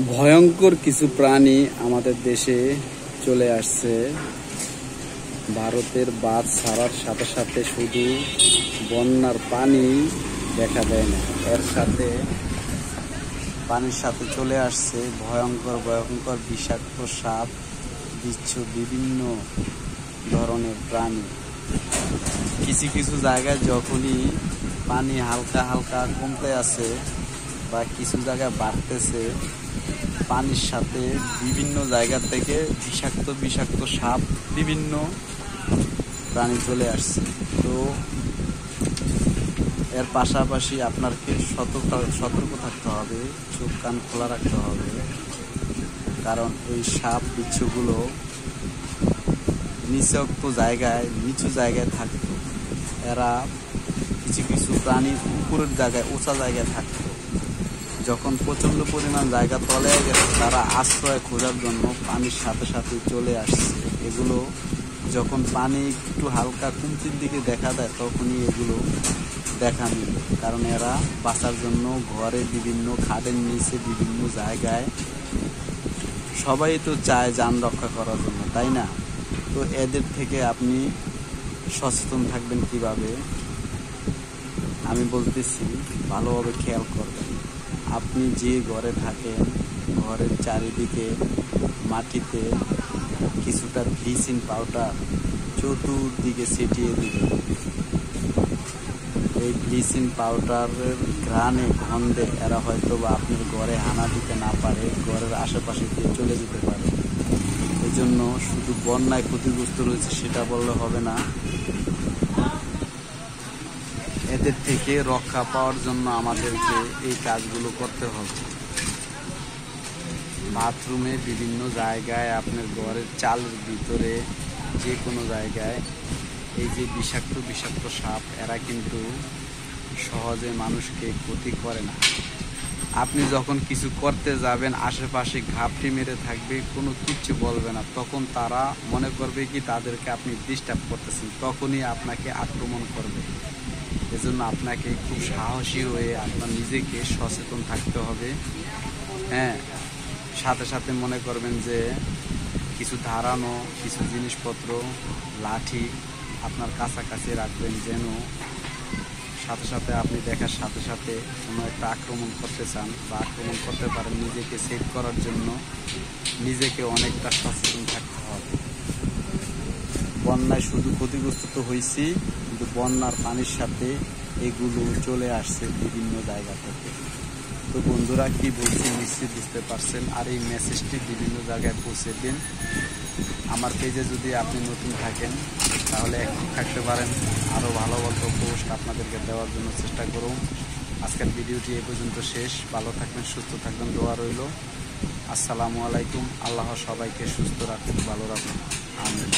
ভয়ঙ্কর কিছু প্রাণী আমাদের দেশে চলে আসছে। ভারতের বাঁধ ছাড়ার সাথে সাথে শুধু বন্যার পানি দেখা দেয় না, এর সাথে পানির সাথে চলে আসছে ভয়ঙ্কর ভয়ঙ্কর বিষাক্ত সাপ, বিচ্ছু, বিভিন্ন ধরনের প্রাণী। কিছু কিছু জায়গায় যখনই পানি হালকা হালকা কমতে আছে বা কিছু জায়গায় বাড়তেছে, পানির সাথে বিভিন্ন জায়গা থেকে বিষাক্ত বিষাক্ত সাপ, বিভিন্ন প্রাণী চলে আসছে। তো এর পাশাপাশি আপনাকে সতর্ক থাকতে হবে, চোখ কান খোলা রাখতে হবে, কারণ এই সাপ বিচ্ছুগুলো নিচু জায়গায় থাকতো। এরা কিছু কিছু প্রাণী উপরের জায়গায়, উঁচা জায়গায় থাকতো। যখন প্রচন্ড পরিমাণ জায়গা তলে গেছে, তারা আশ্রয় খোঁজার জন্য পানির সাথে সাথে চলে আসছে। এগুলো যখন পানি একটু হালকা কমতির দিকে দেখা দেয়, তখনই এগুলো দেখা মিলে, কারণ এরা বাঁচার জন্য ঘরে বিভিন্ন খাদের নিচে বিভিন্ন জায়গায়, সবাই তো চায় যান রক্ষা করার জন্য, তাই না? তো এদের থেকে আপনি সচেতন থাকবেন কিভাবে আমি বলতেছি, ভালোভাবে খেয়াল করবেন। আপনি যে ঘরে থাকেন, ঘরের চারিদিকে মাটিতে কিছুটা ব্লিচিং পাউডার চতুর্দিকে ছিটিয়ে দিবেন। এই ব্লিচিং পাউডারের ঘ্রাণে, গন্ধে এরা হয়তো বা আপনার ঘরে হানা দিতে না পারে, ঘরের আশেপাশে দিয়ে চলে যেতে পারে। এই জন্য শুধু বন্যায় ক্ষতিগ্রস্ত রয়েছে সেটা বললে হবে না, এদের থেকে রক্ষা পাওয়ার জন্য আমাদেরকে এই কাজগুলো করতে হবে। বাথরুমে, বিভিন্ন জায়গায়, আপনার ঘরের চালের ভিতরে, যে কোনো জায়গায় এই যে বিষাক্ত সাপ, এরা কিন্তু সহজে মানুষকে ক্ষতি করে না। আপনি যখন কিছু করতে যাবেন, আশেপাশে ঘাপটি মেরে থাকবে, কোনো কিচ্ছু বলবে না, তখন তারা মনে করবে কি তাদেরকে আপনি ডিস্টার্ব করতেছেন, তখনই আপনাকে আক্রমণ করবে। এজন্য আপনাকে খুব সাহসী হয়ে আপনার নিজেকে সচেতন থাকতে হবে। হ্যাঁ, সাথে সাথে মনে করবেন যে কিছু ধারানো কিছু জিনিসপত্র, লাঠি আপনার কাছাকাছি রাখবেন, যেন সাথে সাথে আপনি দেখার সাথে সাথে কোনো একটা আক্রমণ করতে চান বা আক্রমণ করতে পারেন। নিজেকে সেভ করার জন্য নিজেকে অনেকটা সচেতন থাকতে হবে। বন্যায় শুধু ক্ষতিগ্রস্ত তো হয়েছি, কিন্তু বন্যার পানির সাথে এগুলো চলে আসছে বিভিন্ন জায়গা থেকে। তো বন্ধুরা, কি বলছি নিশ্চয়ই বুঝতে পারছেন। আর এই মেসেজটি বিভিন্ন জায়গায় পৌঁছে দিন। আমার পেজে যদি আপনি নতুন থাকেন, তাহলে অ্যাক্টিভ থাকতে পারেন। আরও ভালো ভালো পোস্ট আপনাদেরকে দেওয়ার জন্য চেষ্টা করুন। আজকের ভিডিওটি এই পর্যন্ত শেষ। ভালো থাকবেন, সুস্থ থাকবেন, দোয়া রইল। আসসালামু আলাইকুম। আল্লাহ সবাইকে সুস্থ রাখুন, ভালো রাখুন। আমিন।